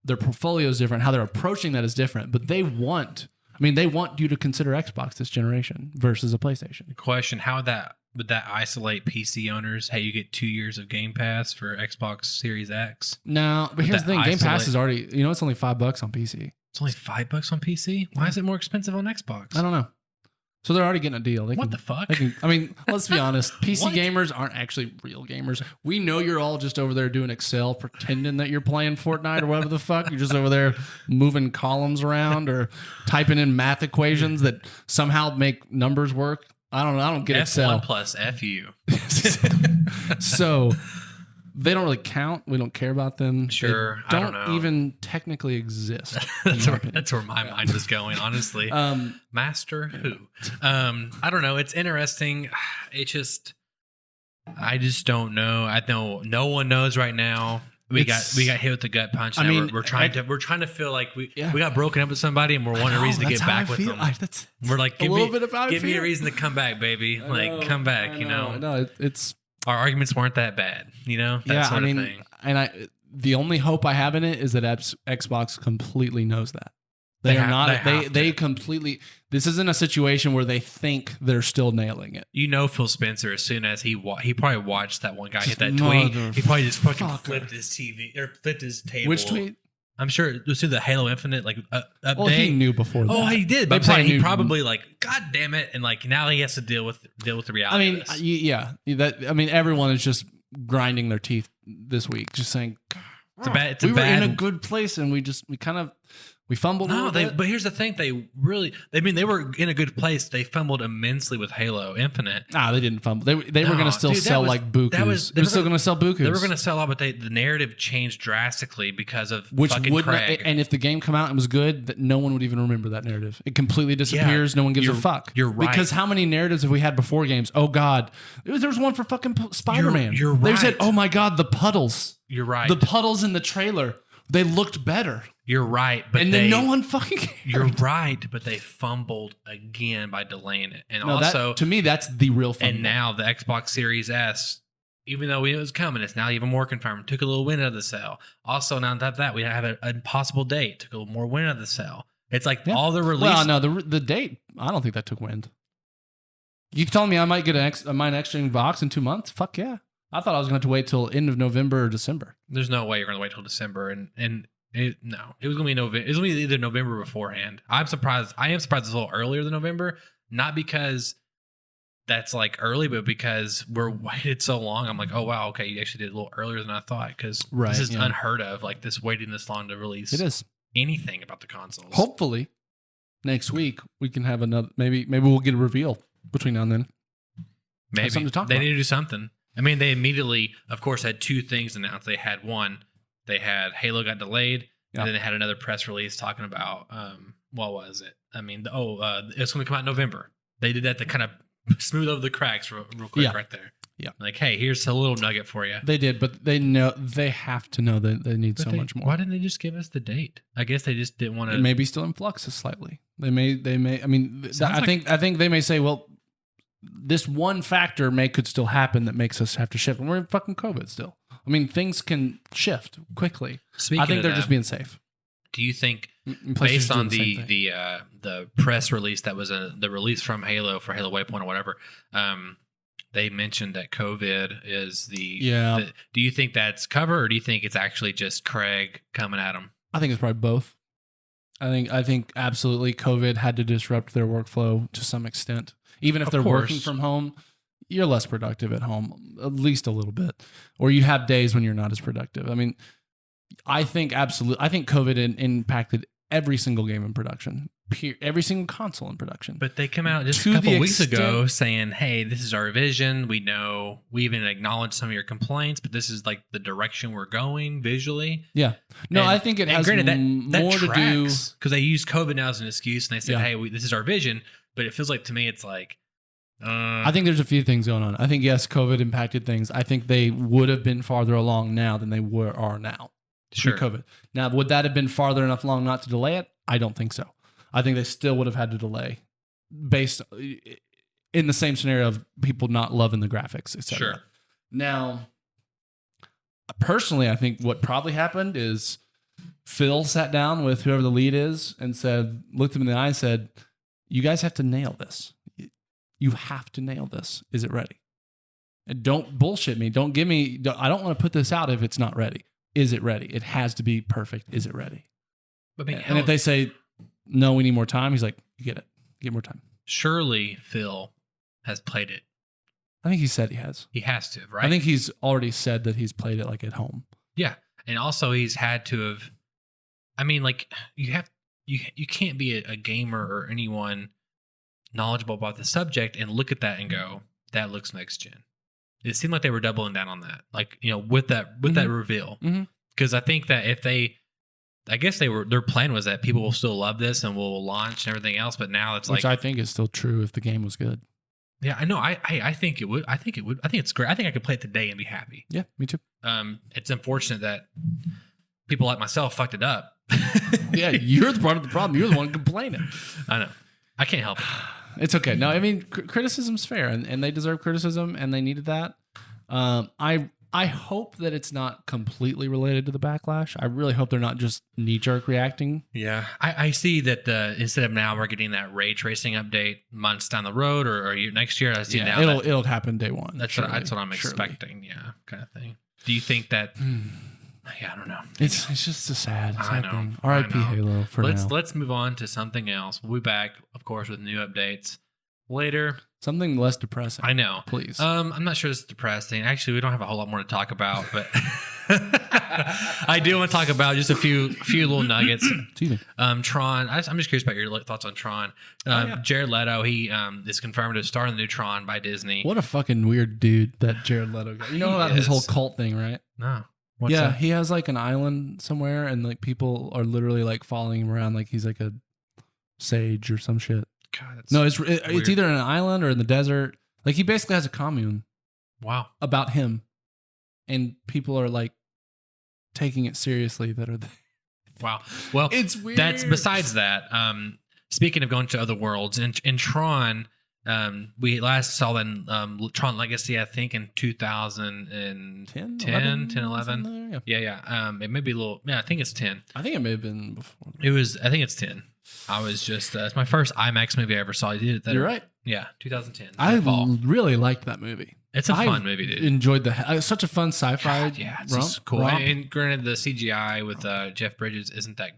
portfolio is different. How they're approaching that is different. But they want you to consider Xbox this generation versus a PlayStation. Question: How would that isolate PC owners? Hey, you get 2 years of Game Pass for Xbox Series X. No, but here's the thing: that Game Pass isolate- is already. It's only $5 on PC. It's only $5 on PC. Why is it more expensive on Xbox? I don't know. So they're already getting a deal. What the fuck? I mean, let's be honest. PC What? gamers aren't actually real gamers. We know you're all just over there doing Excel, pretending that you're playing Fortnite or whatever the fuck. You're just over there moving columns around or typing in math equations that somehow make numbers work. I don't know. I don't get Excel. F1 plus FU. So they don't really count. We don't care about them. Sure, They I don't know. even technically exist. That's where my mind was going, honestly. Master who? I don't know. It's interesting. I just don't know. I know no one knows right now. We got hit with the gut punch. I mean, we're trying to feel like we got broken up with somebody, and we're wanting a reason to get back with them. We're like, give me a reason to come back, baby. Come back. No, it's. Our arguments weren't that bad, that sort of thing. And the only hope I have in it is that Xbox completely knows that. They completely. This isn't a situation where they think they're still nailing it. Phil Spencer, as soon as he probably watched that one guy hit that tweet, he probably just fucking flipped his TV or flipped his table. Which tweet? I'm sure it was through the Halo Infinite update. Well, he knew before that. Oh, he did. But I'm saying he probably God damn it, and now he has to deal with the reality. I mean, everyone is just grinding their teeth this week, just saying. We were in a good place, and we fumbled. No, but here's the thing: they were in a good place. They fumbled immensely with Halo Infinite. They didn't fumble. They were going to still sell like bukus. They were still going to sell bukus. They were going to sell all, but the narrative changed drastically because of fucking Craig. And if the game come out and was good, no one would even remember that narrative. It completely disappears. No one gives a fuck. You're right. Because how many narratives have we had before games? Oh God, there was one for fucking Spider-Man. You're right. They said, "Oh my God, the puddles." You're right. The puddles in the trailer. They looked better. You're right, but then no one fucking cared. You're right, but they fumbled again by delaying it, and to me, that's the real fumble. And now the Xbox Series S, even though we knew it was coming, it's now even more confirmed. Took a little wind out of the sail. Also, now on top of that, we have a possible date. Took a little more wind out of the sail. It's like all the release. Well, no, the date. I don't think that took wind. You telling me I might get an extra box in 2 months? Fuck yeah. I thought I was going to have to wait till end of November or December. There's no way you're going to wait till December, it was going to be November. It was going to be either November beforehand. I am surprised it's a little earlier than November, not because that's early, but because we're waited so long. I'm like, oh wow, okay, you actually did a little earlier than I thought, because this is unheard of. this waiting this long to release. It is anything about the consoles. Hopefully, next week we can have another. Maybe we'll get a reveal between now and then. Maybe something to talk they about. need to do something. I mean, they immediately, of course, had two things announced. They had Halo got delayed, and then they had another press release talking about, what was it? I mean, it's going to come out in November. They did that to kind of smooth over the cracks real quick right there. Yeah. Hey, here's a little nugget for you. They did, but they have to know that they need much more. Why didn't they just give us the date? I guess they just didn't want to. It may be still in flux slightly. They may, I mean, I think they may say, well, this one factor could still happen that makes us have to shift. And we're in fucking COVID still. I mean, things can shift quickly. I think they're just being safe. Do you think, based on the press release that was the release from Halo for Halo Waypoint or whatever, they mentioned that COVID is do you think that's cover, or do you think it's actually just Craig coming at them? I think it's probably both. I think absolutely COVID had to disrupt their workflow to some extent. Even if they're working from home, you're less productive at home, at least a little bit. Or you have days when you're not as productive. I mean, I think COVID impacted every single game in production, every single console in production. But they come out just a couple weeks ago saying, hey, this is our vision. We know, we even acknowledge some of your complaints, but this is the direction we're going visually. Yeah. No, I think it has more to do. Because they use COVID now as an excuse, and they said, hey, this is our vision. But it feels like, to me, it's I think there's a few things going on. I think, yes, COVID impacted things. I think they would have been farther along now than they are now. Sure. COVID. Now, would that have been farther enough along not to delay it? I don't think so. I think they still would have had to delay based in the same scenario of people not loving the graphics, etc. Sure. Now, personally, I think what probably happened is Phil sat down with whoever the lead is and looked him in the eye and said, you guys have to nail this. You have to nail this. Is it ready? And don't bullshit me. Don't give me, I don't want to put this out if it's not ready. Is it ready? It has to be perfect. Is it ready? But and if they say, no, we need more time, he's like, you get it. Get more time. surely Phil has played it. I think he said he has. He has to, right? I think he's already said that he's played it like at home. Yeah, and also he's had to have. I mean, like you can't be a gamer or anyone knowledgeable about the subject and look at that and go, that looks next gen. It seemed like they were doubling down on that, like with that reveal. Because I think that I guess their plan was that people will still love this and will launch and everything else, but now it's which like, I think is still true if the game was good. Yeah, I know. I think it would. I think it would. I think it's great. I think I could play it today and be happy. Yeah, me too. It's unfortunate that people like myself fucked it up. Yeah, you're the part of the problem. You're the one complaining. I know. I can't help it. It's okay. No, I mean, criticism's fair, and they deserve criticism, and they needed that. I hope that it's not completely related to the backlash. I really hope they're not just knee-jerk reacting. Yeah, I see that instead of now we're getting that ray tracing update months down the road or next year. I see now it'll happen day one. That's what I'm expecting. Yeah, kind of thing. Do you think that? Yeah, I don't know. It's just a sad know. thing. R.I.P. Halo for now. Let's move on to something else. We'll be back, of course, with new updates later. Something less depressing. I know. Please. I'm not sure it's depressing. Actually, we don't have a whole lot more to talk about, but I do want to talk about just a few little nuggets. Excuse me. Tron. I'm just curious about your thoughts on Tron. Jared Leto, he is confirmed to star in the new Tron by Disney. What a fucking weird dude that Jared Leto got. You know about his whole cult thing, right? No. What's that? He has like an island somewhere, and like people are literally like following him around like he's like a sage or some shit. God, no, it's either in an island or in the desert. Like he basically has a commune. Wow. About him, and people are like taking it seriously that are there. Wow. Well, it's weird. That's besides that. Speaking of going to other worlds, in Tron, we last saw that in Tron Legacy, I think in 2010, 11. Yeah. It may be a little. Yeah, I think it's 10. I think it may have been before. I think it's 10. I was just. It's my first IMAX movie I ever saw. You're right. Yeah, 2010. I really liked that movie. It's a fun movie, dude. Enjoyed it's such a fun sci-fi. God, yeah, it's just cool. And granted, the CGI with Jeff Bridges isn't that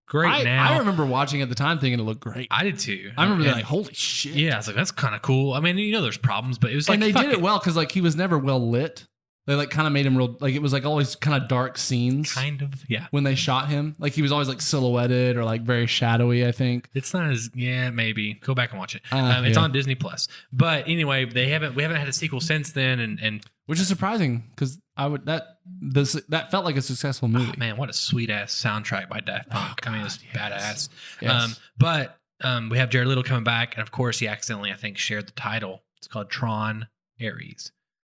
great now. I remember watching at the time thinking it looked great. I did too. I remember like, holy shit. Yeah, I was like, that's kind of cool. I mean, there's problems, but it was like, and they did it well because like he was never well lit. They like kind of made him real, like it was like always kind of dark scenes. Kind of, yeah. When they shot him, like he was always like silhouetted or like very shadowy. I think it's not as maybe go back and watch it. It's on Disney Plus. But anyway, we haven't had a sequel since then, and which is surprising because that felt like a successful movie. Oh, man, what a sweet ass soundtrack by Daft Punk. I mean, it's badass. Yes. But we have Jared Leto coming back, and of course, he accidentally, I think, shared the title. It's called Tron Ares.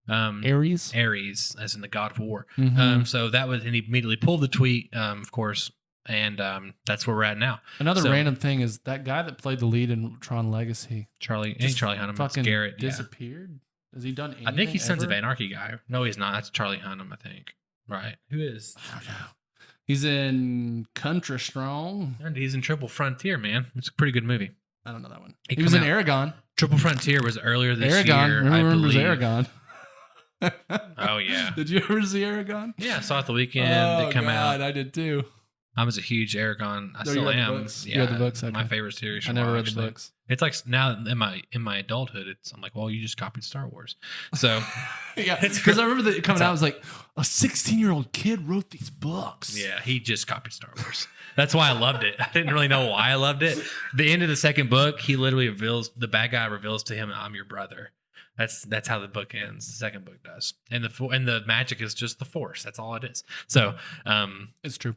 Ares, as in the God of War. Mm-hmm. So that was, and he immediately pulled the tweet, of course, and that's where we're at now. Another random thing is that guy that played the lead in Tron Legacy, Charlie Hunnam, fucking Garrett, disappeared. Has he done anything? I think he's Sons of Anarchy guy. No, he's not. That's Charlie Hunnam, I think. Right? Who is? I don't know. He's in Country Strong. And he's in Triple Frontier, man. It's a pretty good movie. I don't know that one. He was in Aragon. Triple Frontier was earlier this year. Remember Aragon? Oh yeah. Did you ever see Aragon? Yeah, I saw it the weekend. It came out. I did too. I was a huge Aragon. I still am. Yeah, you read the books. Okay. My favorite series. I never read the books. It's like now in my adulthood, I'm like, well, you just copied Star Wars. So yeah, because I remember that coming out. I was like, a 16-year-old kid wrote these books. Yeah, he just copied Star Wars. That's why I loved it. I didn't really know why I loved it. The end of the second book, he literally the bad guy reveals to him, "I'm your brother." That's how the book ends. The second book does, and the magic is just the Force. That's all it is. So it's true.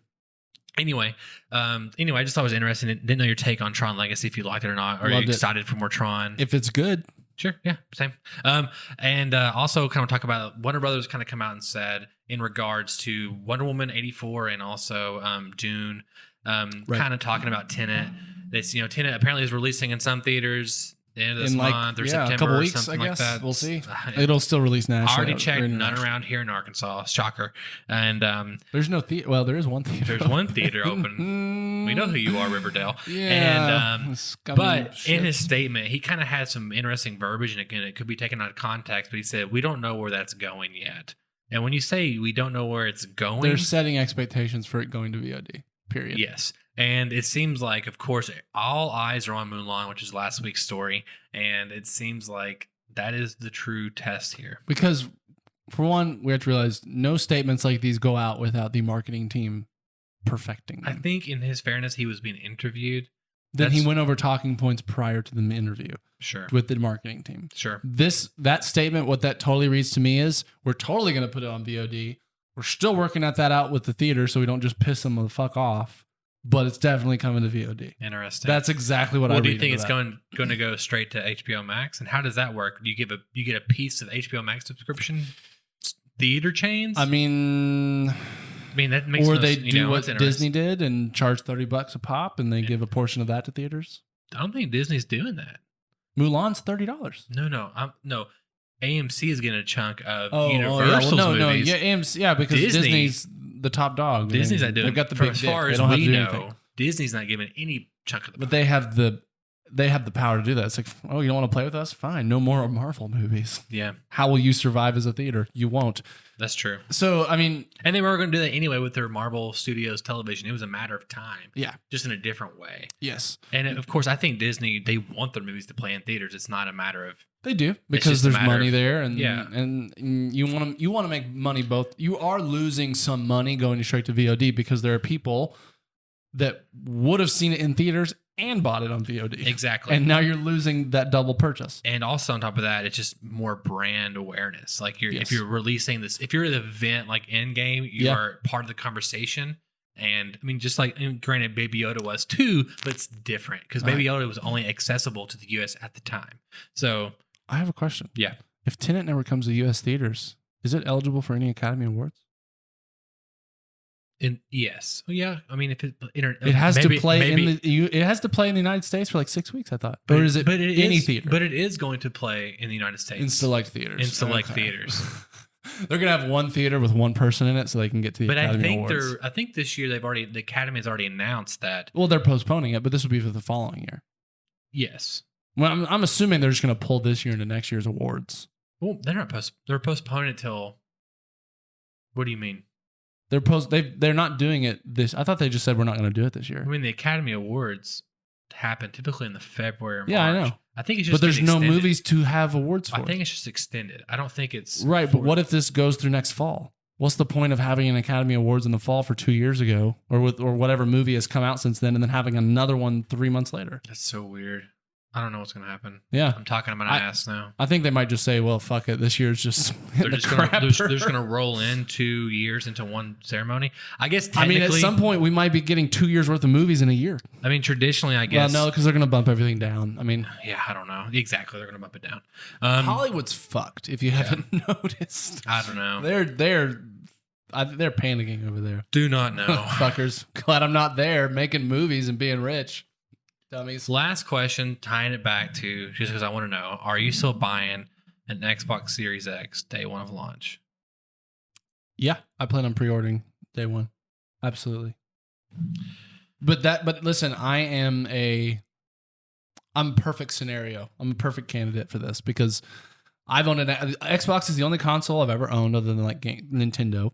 Anyway, I just thought it was interesting. Didn't know your take on Tron Legacy, if you liked it or not. Or are you excited for more Tron? If it's good. Sure. Yeah. Same. And also kind of talk about Warner Brothers kind of come out and said in regards to Wonder Woman 84 and also Dune, kind of talking about Tenet. This, Tenet apparently is releasing in some theaters the end of this month or September, a couple weeks, or something I guess. like that. We'll see. It'll still release nationally. I already checked. None around here in Arkansas. Shocker. And there's no theater. Well, there is one theater. There's one theater open. We know who you are, Riverdale. Yeah. And but in his statement, he kind of had some interesting verbiage, and again, it could be taken out of context. But he said, "We don't know where that's going yet." And when you say we don't know where it's going, they're setting expectations for it going to VOD. period. Yes. And it seems like, of course, all eyes are on Mulan, which is last week's story. And it seems like that is the true test here. Because, for one, we have to realize no statements like these go out without the marketing team perfecting them. I think, in his fairness, he was being interviewed. Then he went over talking points prior to the interview. Sure. With the marketing team. Sure. That statement, what that totally reads to me is, we're totally going to put it on VOD. We're still working at that out with the theater so we don't just piss them the fuck off. But it's definitely coming to VOD. Interesting. That's exactly what I Well, read. do you think it's that. going to go straight to HBO Max? And how does that work? Do you get a piece of HBO Max subscription theater chains? I mean, that makes or no, they you do know, what it's interesting. Disney did and charge $30 a pop, and they give a portion of that to theaters. I don't think Disney's doing that. Mulan's $30. No. AMC is getting a chunk of Oh, Universal's movies. yeah, AMC, because Disney's the top dog. Disney's not doing. They've got the for big as dick. far They as don't have we to do know, anything. Disney's not giving any chunk of the. But they have the power to do that. It's like, oh, you don't want to play with us? Fine, no more Marvel movies. Yeah, how will you survive as a theater? You won't. That's true. So I mean, and they were going to do that anyway with their Marvel Studios television. It was a matter of time. Yeah, just in a different way. Yes, and of course, I think Disney, they want their movies to play in theaters. It's not a matter of. They do, because there's money there, and yeah. and you want to make money both. You are losing some money going straight to VOD because there are people that would have seen it in theaters and bought it on VOD. Exactly. And now you're losing that double purchase. And also on top of that, it's just more brand awareness. Like if you're releasing this, if you're at an event like Endgame, you are part of the conversation. And I mean, just like, granted, Baby Yoda was too, but it's different because Baby Yoda was only accessible to the US at the time. So I have a question. Yeah. If Tenet never comes to US theaters, is it eligible for any Academy Awards? Yes. Well, yeah. I mean, if it has to play it has to play in the United States for like 6 weeks, I thought. Or is it any theater? But it is going to play in the United States. In select theaters. Theaters. They're gonna have one theater with one person in it, so they can get to the Academy Awards. I think this year the Academy has already announced that. Well, they're postponing it, but this will be for the following year. Yes. Well, I'm assuming they're just gonna pull this year into next year's awards. Well, they're postponing it till. What do you mean? They're not doing it this. I thought they just said we're not going to do it this year. I mean, the Academy Awards happen typically in the February or March. Yeah, I know. I think it's just. But there's no extended. movies to have awards for. I think it's just extended. I don't think it's right. But what if this goes through next fall? What's the point of having an Academy Awards in the fall for 2 years ago, or whatever movie has come out since then, and then having another one 3 months later? That's so weird. I don't know what's going to happen. Yeah. I'm talking about my ass now. I think they might just say, well, fuck it. This year's just they're just going to roll in 2 years into one ceremony. I guess technically. I mean, at some point, we might be getting 2 years worth of movies in a year. I mean, traditionally, I guess. Well, no, because they're going to bump everything down. I mean. Yeah, I don't know. Exactly. They're going to bump it down. Hollywood's fucked, if you haven't noticed. I don't know. They're panicking over there. Do not know. Fuckers. Glad I'm not there making movies and being rich. Dummies. Last question, tying it back to, just because I want to know, are you still buying an Xbox Series X day one of launch? Yeah, I plan on pre-ordering day one. Absolutely. But listen, I'm a perfect scenario. I'm a perfect candidate for this because I've owned Xbox is the only console I've ever owned other than like Nintendo.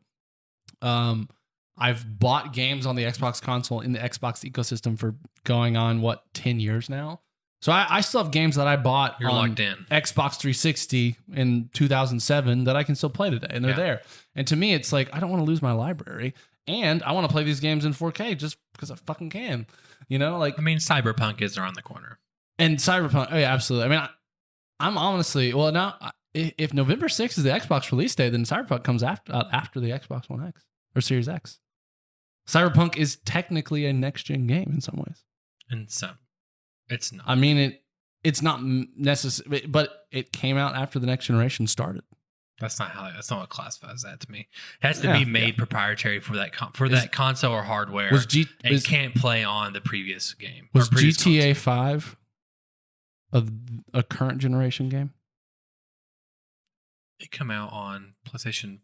I've bought games on the Xbox console in the Xbox ecosystem for going on 10 years now. So I still have games that I bought You're on locked in. Xbox 360 in 2007 that I can still play today, and they're there. And to me, it's like I don't want to lose my library, and I want to play these games in 4K just because I fucking can. You know, like I mean, Cyberpunk is around the corner, and Cyberpunk. Oh yeah, absolutely. I mean, I'm honestly now if November 6th is the Xbox release date, then Cyberpunk comes after the Xbox One X or Series X. Cyberpunk is technically a next-gen game in some ways. And some, it's not. I mean, it's not necessary, but it came out after the next generation started. That's not what classifies that to me. It has to be made proprietary for that console or hardware. It can't play on the previous game. Was GTA console. 5 a current generation game? It come out on PlayStation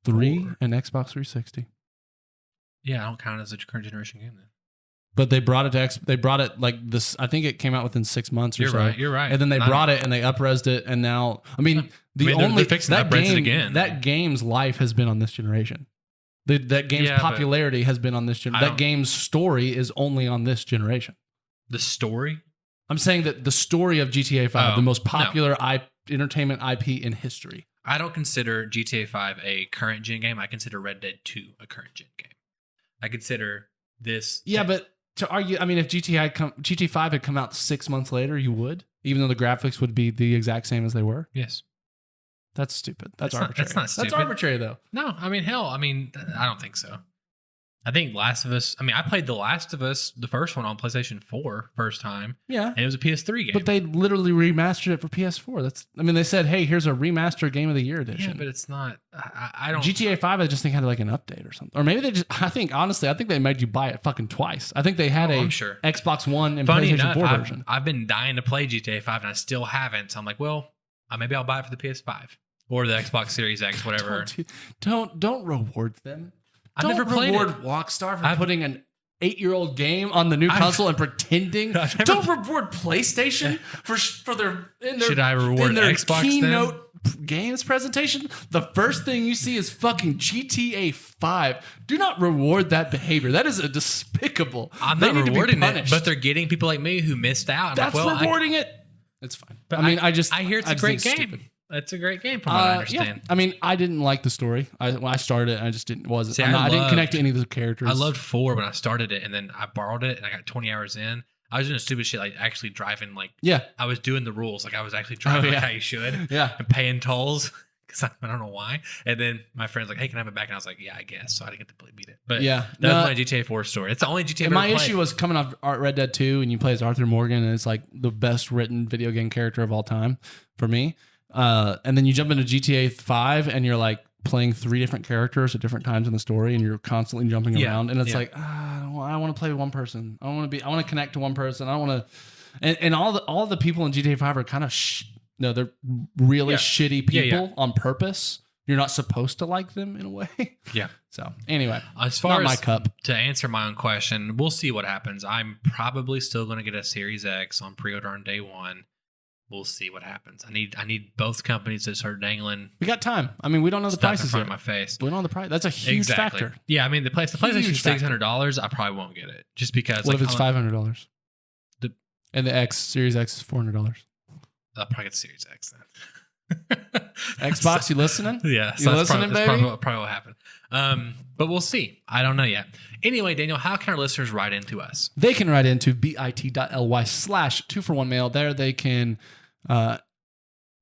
3 4. and Xbox 360. Yeah, I don't count it as a current generation game then. But they brought it they brought it like this. I think it came out within 6 months or so. You're right. And then they brought it and they up-resed it, and now they're fixing to up-res it again. That game's life has been on this generation. That game's Yeah, but popularity has been on this generation. That game's story is only on this generation. The story? I'm saying that the story of GTA 5, the most popular entertainment IP in history. I don't consider GTA 5 a current gen game. I consider Red Dead 2 a current gen game. I consider this. Yeah, but to argue, I mean, if GTA 5 had come out 6 months later, you would, even though the graphics would be the exact same as they were. Yes. That's stupid. That's arbitrary. That's not stupid. That's arbitrary, though. No, I mean, hell, I don't think so. I think Last of Us, I played The Last of Us, the first one on PlayStation 4 first time. Yeah. And it was a PS3 game. But they literally remastered it for PS4. They said, hey, here's a remastered Game of the Year edition. Yeah, but it's not, I don't. GTA 5, I just think had like an update or something. Or maybe they just, honestly, I think they made you buy it fucking twice. I think they had I'm sure. Xbox One and Funny PlayStation enough, 4 version. I've been dying to play GTA 5 and I still haven't. So I'm like, well, maybe I'll buy it for the PS5 or the Xbox Series X, whatever. Don't reward them. I've Don't never played reward it. Rockstar for putting an 8-year-old game on the new console and pretending. Don't reward PlayStation for their Should I reward Xbox keynote games presentation. The first thing you see is fucking GTA 5. Do not reward that behavior. That is a despicable. I'm They not need to be rewarding it, punished. but they're getting people like me who missed out. I'm That's like, well, rewarding it. It's fine. But I hear it's a great game. Stupid. It's a great game from what I understand. Yeah. I didn't like the story. When I started it, I just didn't. See, I didn't connect to any of the characters. I loved 4 when I started it, and then I borrowed it, and I got 20 hours in. I was doing stupid shit like actually driving. I was doing the rules. Like I was actually driving like how you should. Yeah, and paying tolls because I don't know why. And then my friend's like, "Hey, can I have it back?" And I was like, "Yeah, I guess." So I didn't get to beat it. But that was my GTA 4 story. It's the only GTA. And my issue was coming off Red Dead 2, and you play as Arthur Morgan, and it's like the best written video game character of all time for me. And then you jump into GTA 5 and you're like playing 3 different characters at different times in the story and you're constantly jumping around. And it's like, I want to play with one person. I want to connect to one person. I don't want to, and all the people in GTA 5 are kind of, they're really shitty people on purpose. You're not supposed to like them in a way. Yeah. So anyway, as far as my cup. To answer my own question, we'll see what happens. I'm probably still going to get a Series X on pre-order on day 1. We'll see what happens. I need both companies to start dangling. We got time. We don't know the prices in front yet. of my face. We don't know the price. That's a huge factor. Yeah, the PlayStation's $600. I probably won't get it just because. What if it's $500? And the Series X is $400. I'll probably get the Series X then. Xbox, you listening? Yeah, you listening, baby? That's probably what happened. But we'll see. I don't know yet. Anyway, Daniel, how can our listeners write into us? They can write into bit.ly/2for1mail. There they can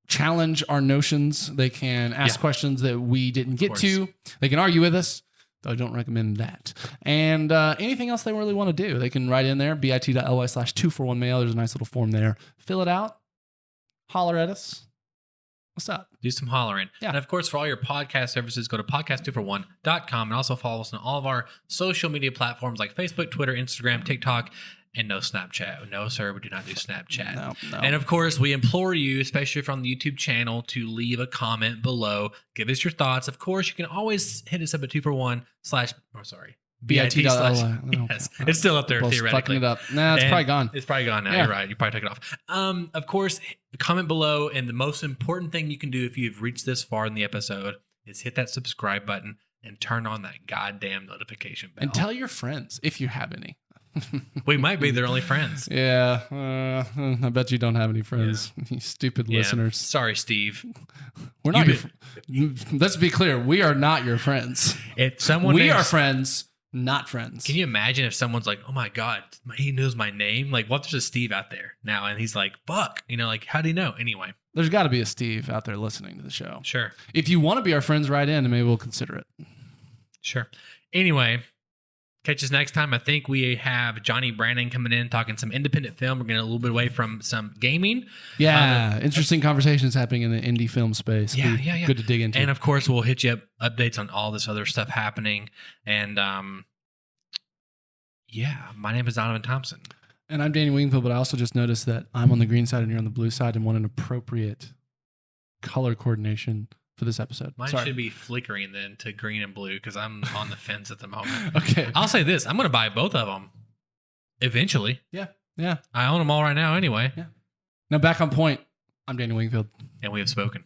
challenge our notions. They can ask questions that we didn't get to. They can argue with us, though I don't recommend that. And anything else they really want to do, they can write in there, bit.ly/2for1mail. There's a nice little form there. Fill it out. Holler at us. What's up? Do some hollering. Yeah. And of course, for all your podcast services, go to podcast2for1.com and also follow us on all of our social media platforms like Facebook, Twitter, Instagram, TikTok, and no Snapchat. No, sir, we do not do Snapchat. No. And of course, we implore you, especially if you're on the YouTube channel, to leave a comment below. Give us your thoughts. Of course, you can always hit us up at 2for1 bit/. Yes, it's still up there theoretically. Fucking it up. Nah, it's probably gone. It's probably gone now. Yeah. You're right. You probably took it off. Of course, comment below, and the most important thing you can do if you've reached this far in the episode is hit that subscribe button and turn on that goddamn notification bell. And tell your friends if you have any. We might be their only friends. Yeah, I bet you don't have any friends. You stupid listeners. Sorry, Steve. We're not. Let's be clear. We are not your friends. If someone we are friends. Not friends. Can you imagine if someone's like, "Oh my god, he knows my name"? Like, what if there's a Steve out there now, and he's like, "Fuck," like, how do you know? Anyway, there's got to be a Steve out there listening to the show. Sure. If you want to be our friends, write in, and maybe we'll consider it. Sure. Anyway, catch us next time. I think we have Johnny Brandon coming in talking some independent film. We're getting a little bit away from some gaming. Yeah, interesting conversations happening in the indie film space. Yeah. Good to dig into. And of course, we'll hit you up updates on all this other stuff happening. And my name is Donovan Thompson. And I'm Danny Wingfield, but I also just noticed that I'm on the green side and you're on the blue side and want an appropriate color coordination for this episode. Mine should be flickering then to green and blue because I'm on the fence at the moment. Okay. I'll say this. I'm going to buy both of them eventually. Yeah. I own them all right now anyway. Yeah. Now back on point. I'm Danny Wingfield. And we have spoken.